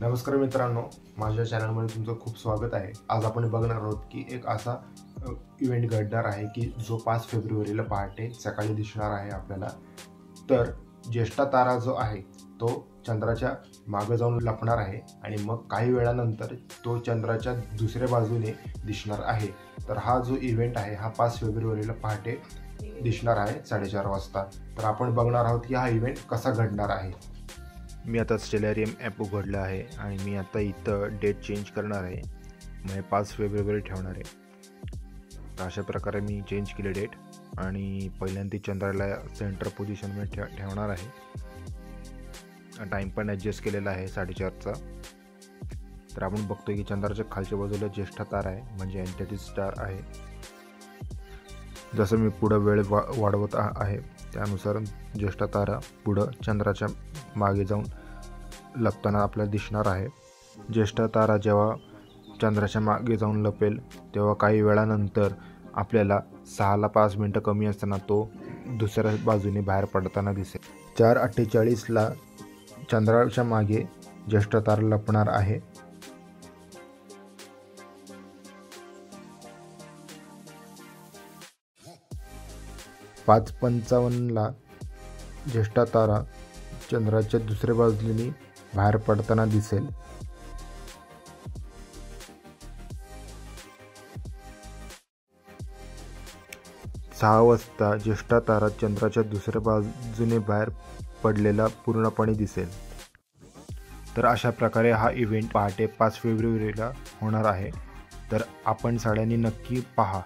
नमस्कार मित्रांनो, माझ्या चॅनलमध्ये तुमचं खूप स्वागत आहे। आज आपण बघणार आहोत की एक असा इव्हेंट घडणार आहे की जो 5 फेब्रुवारीला पहाटे सकाळी दिसणार आहे आपल्याला। तर ज्येष्ठा तारा जो आहे तो चंद्राच्या मागे जाऊन लपणार आहे आणि मग काही वेळानंतर तो चंद्राच्या दुसऱ्या बाजूने दिसणार आहे। तर हा जो इव्हेंट आहे हा 5 फेब्रुवारीला पहाटे दिसणार आहे 4:30 वाजता। तर आपण बघणार आहोत की हा इव्हेंट कसा घडणार आहे। मी आता स्टेलरियम ॲप उघडलं आहे आणि मी आता इथं डेट चेंज करणार आहे, म्हणजे 5 फेब्रुवारी ठेवणार आहे। तर अशा प्रकारे मी चेंज केली डेट आणि पहिल्यांदा चंद्राला सेंटर पोझिशनमध्ये ठेवणार आहे। टाईम पण ॲडजस्ट केलेला आहे 4:30चा। तर आपण बघतोय की चंद्राच्या खालच्या बाजूला ज्येष्ठा तारा आहे, म्हणजे एंटिटी स्टार आहे। जसं मी पुढं वेळ वाढवत आहे त्यानुसार ज्येष्ठा तारा पुढं चंद्राच्या मागे जाऊन लपताना आपल्याला दिसणार आहे। ज्येष्ठा तारा जेव्हा चंद्राच्या मागे जाऊन लपेल तेव्हा काही वेळानंतर आपल्याला 6:05 मिनिटं कमी असताना तो दुसऱ्या बाजूने बाहेर पडताना दिसेल। 4:48ला चंद्राच्या मागे ज्येष्ठा तारा लपणार आहे। 5:55ला ज्येष्ठा तारा चंद्राच्या दुसऱ्या बाजूने बाहेर पडताना दिसेल। 6 वाजता ज्येष्ठा तारा चंद्राच्या दुसऱ्या बाजूने बाहेर पडलेला पूर्णपणे दिसेल। तर अशा प्रकारे हा इव्हेंट पहाटे 5 फेब्रुवारीला होणार आहे। तर आपण सगळ्यांनी नक्की पहा।